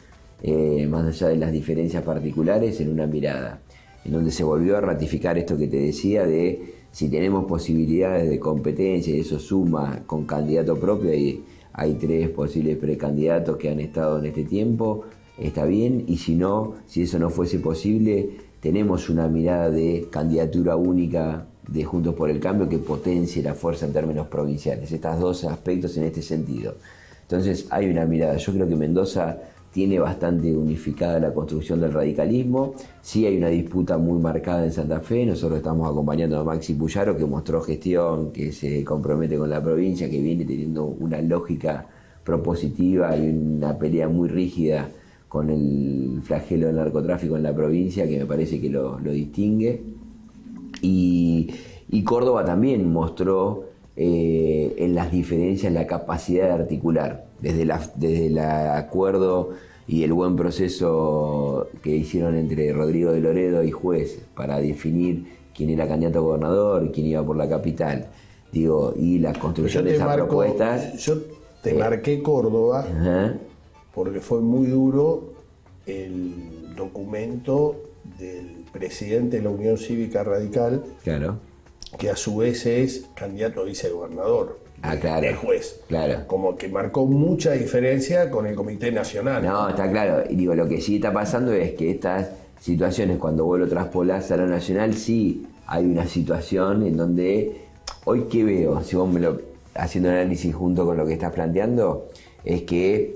más allá de las diferencias particulares, en una mirada, en donde se volvió a ratificar esto que te decía de si tenemos posibilidades de competencia y eso suma con candidato propio, y hay 3 posibles precandidatos que han estado en este tiempo, está bien, y si no, si eso no fuese posible, tenemos una mirada de candidatura única de Juntos por el Cambio que potencie la fuerza en términos provinciales. Estos 2 aspectos en este sentido. Entonces hay una mirada. Yo creo que Mendoza tiene bastante unificada la construcción del radicalismo. Sí hay una disputa muy marcada en Santa Fe. Nosotros estamos acompañando a Maxi Puyaro, que mostró gestión, que se compromete con la provincia, que viene teniendo una lógica propositiva y una pelea muy rígida con el flagelo del narcotráfico en la provincia, que me parece que lo distingue. Y Córdoba también mostró en las diferencias la capacidad de articular, desde el acuerdo y el buen proceso que hicieron entre Rodrigo de Loredo y Juez para definir quién era candidato a gobernador, quién iba por la capital, digo, y la construcción de esas propuestas. Yo te marqué Córdoba, Ajá, porque fue muy duro el documento del presidente de la Unión Cívica Radical, claro. que a su vez es candidato a vicegobernador Claro. de Juez. Claro. Como que marcó mucha diferencia con el Comité Nacional. No, está claro. Y digo, lo que sí está pasando es que estas situaciones, cuando vos lo traspolás a lo nacional, sí hay una situación en donde, hoy que veo, si vos haciendo un análisis junto con lo que estás planteando, es que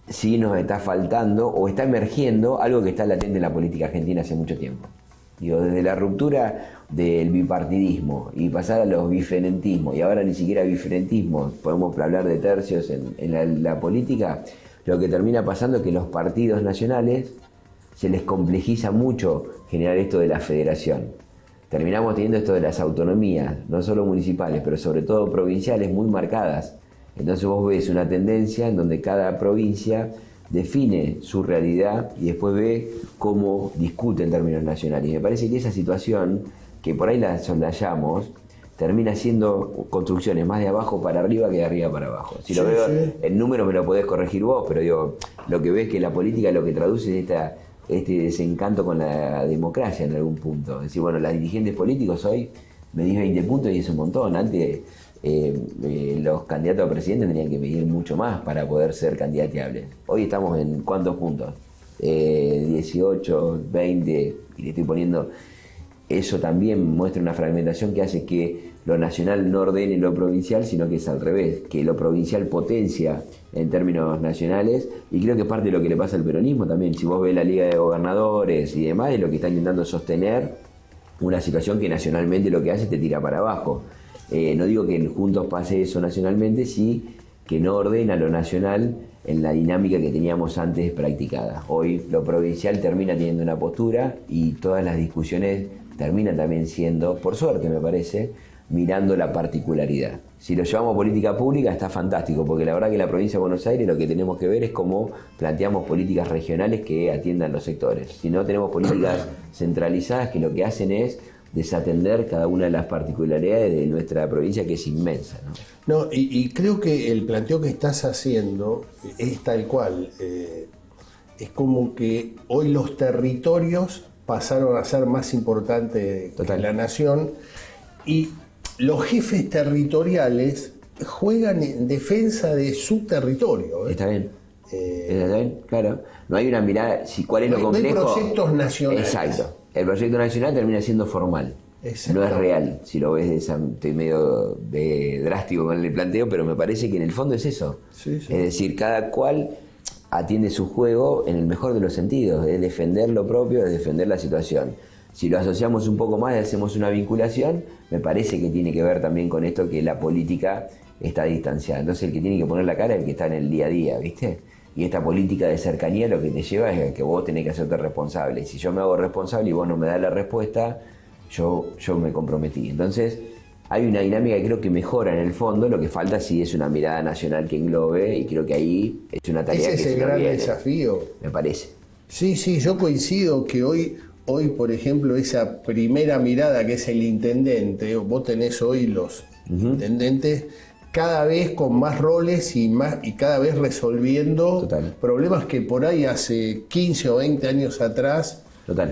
sí nos está faltando o está emergiendo algo que está latente en la política argentina hace mucho tiempo. Digo, desde la ruptura del bipartidismo y pasar a los biferentismos, y ahora ni siquiera biferentismo, podemos hablar de tercios en la política, lo que termina pasando es que los partidos nacionales se les complejiza mucho generar esto de la federación. Terminamos teniendo esto de las autonomías, no solo municipales, pero sobre todo provinciales, muy marcadas. Entonces vos ves una tendencia en donde cada provincia define su realidad y después ve cómo discute en términos nacionales. Y me parece que esa situación, que por ahí la soslayamos, termina siendo construcciones más de abajo para arriba que de arriba para abajo. Si lo Sí, veo sí. en números me lo podés corregir vos, pero digo, lo que ves que la política lo que traduce es este desencanto con la democracia en algún punto. Es decir, bueno, los dirigentes políticos hoy medís 20 puntos y es un montón. Antes los candidatos a presidente tenían que medir mucho más para poder ser candidateables. Hoy estamos en ¿cuántos puntos? 18, 20, y le estoy poniendo... Eso también muestra una fragmentación que hace que lo nacional no ordene lo provincial, sino que es al revés, que lo provincial potencia en términos nacionales, y creo que es parte de lo que le pasa al peronismo también. Si vos ves la Liga de Gobernadores y demás, es lo que está intentando sostener una situación que nacionalmente lo que hace es te tira para abajo. No digo que Juntos pase eso nacionalmente, sí que no ordena lo nacional en la dinámica que teníamos antes practicada. Hoy lo provincial termina teniendo una postura y todas las discusiones terminan también siendo, por suerte me parece, mirando la particularidad. Si lo llevamos a política pública está fantástico, porque la verdad que en la provincia de Buenos Aires lo que tenemos que ver es cómo planteamos políticas regionales que atiendan los sectores. Si no, tenemos políticas centralizadas que lo que hacen es desatender cada una de las particularidades de nuestra provincia, que es inmensa, ¿no? No, y creo que el planteo que estás haciendo es tal cual. Es como que hoy los territorios pasaron a ser más importantes que Total. la nación, y los jefes territoriales juegan en defensa de su territorio. ¿Está bien? ¿Está bien? Claro. No hay una mirada, ¿cuál es lo No hay complejo? proyectos nacionales. Exacto. El proyecto nacional termina siendo formal. Exacto. No es real, si lo ves de esa... Estoy medio drástico con el planteo, pero me parece que en el fondo es eso. Sí, sí. Es decir, cada cual atiende su juego en el mejor de los sentidos, es defender lo propio, es defender la situación. Si lo asociamos un poco más y hacemos una vinculación, me parece que tiene que ver también con esto que la política está distanciada. Entonces el que tiene que poner la cara es el que está en el día a día, ¿viste? Y esta política de cercanía lo que te lleva es a que vos tenés que hacerte responsable. Y si yo me hago responsable y vos no me das la respuesta, yo me comprometí. Entonces hay una dinámica que creo que mejora en el fondo, lo que falta sí es una mirada nacional que englobe, y creo que ahí es una tarea Ese que es el se nos gran viene, desafío. me parece. Sí, yo coincido que hoy, por ejemplo, esa primera mirada que es el intendente, vos tenés hoy los intendentes cada vez con más roles y cada vez resolviendo Total. problemas que por ahí hace 15 o 20 años atrás Total.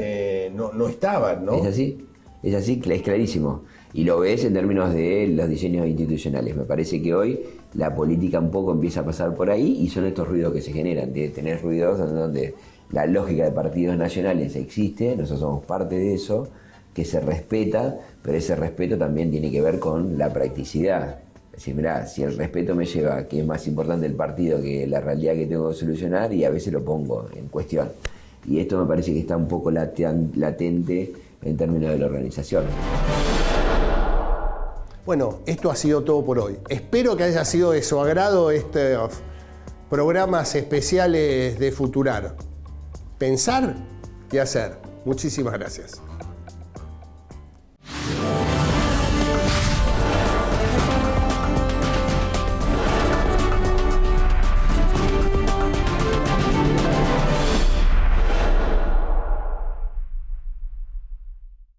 No estaban, ¿no? Es así, es clarísimo. Y lo ves en términos de los diseños institucionales. Me parece que hoy la política un poco empieza a pasar por ahí, y son estos ruidos que se generan, de tener ruidos donde la lógica de partidos nacionales existe, nosotros somos parte de eso, que se respeta, pero ese respeto también tiene que ver con la practicidad. Es decir, mirá, si el respeto me lleva a que es más importante el partido que la realidad que tengo que solucionar, y a veces lo pongo en cuestión. Y esto me parece que está un poco latente en términos de la organización. Bueno, esto ha sido todo por hoy. Espero que haya sido de su agrado estos programas especiales de Futurar. Pensar y hacer. Muchísimas gracias.